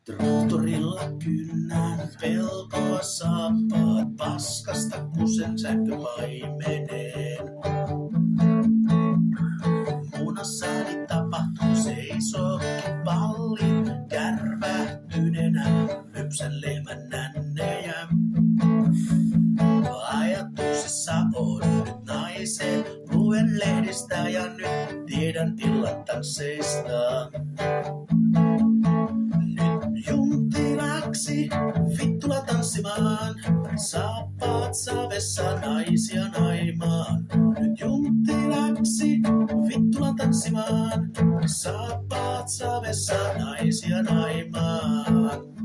Traktorilla kynnän peltoa saappaat, paskasta kusen sähköpaimeneen. Munassani tapahtuu seisookin palli, kärvähtyneenä lypsän lehmän nännejä. Ajatuksissa on nyt naisen, luen lehdistä ja nyt tiedän illan tansseista. Nyt juntilaksi vittula tanssimaan, saappaat savessa naisia naimaan. Nyt juntilaksi vittula tanssimaan, saappaat savessa naisia naimaan.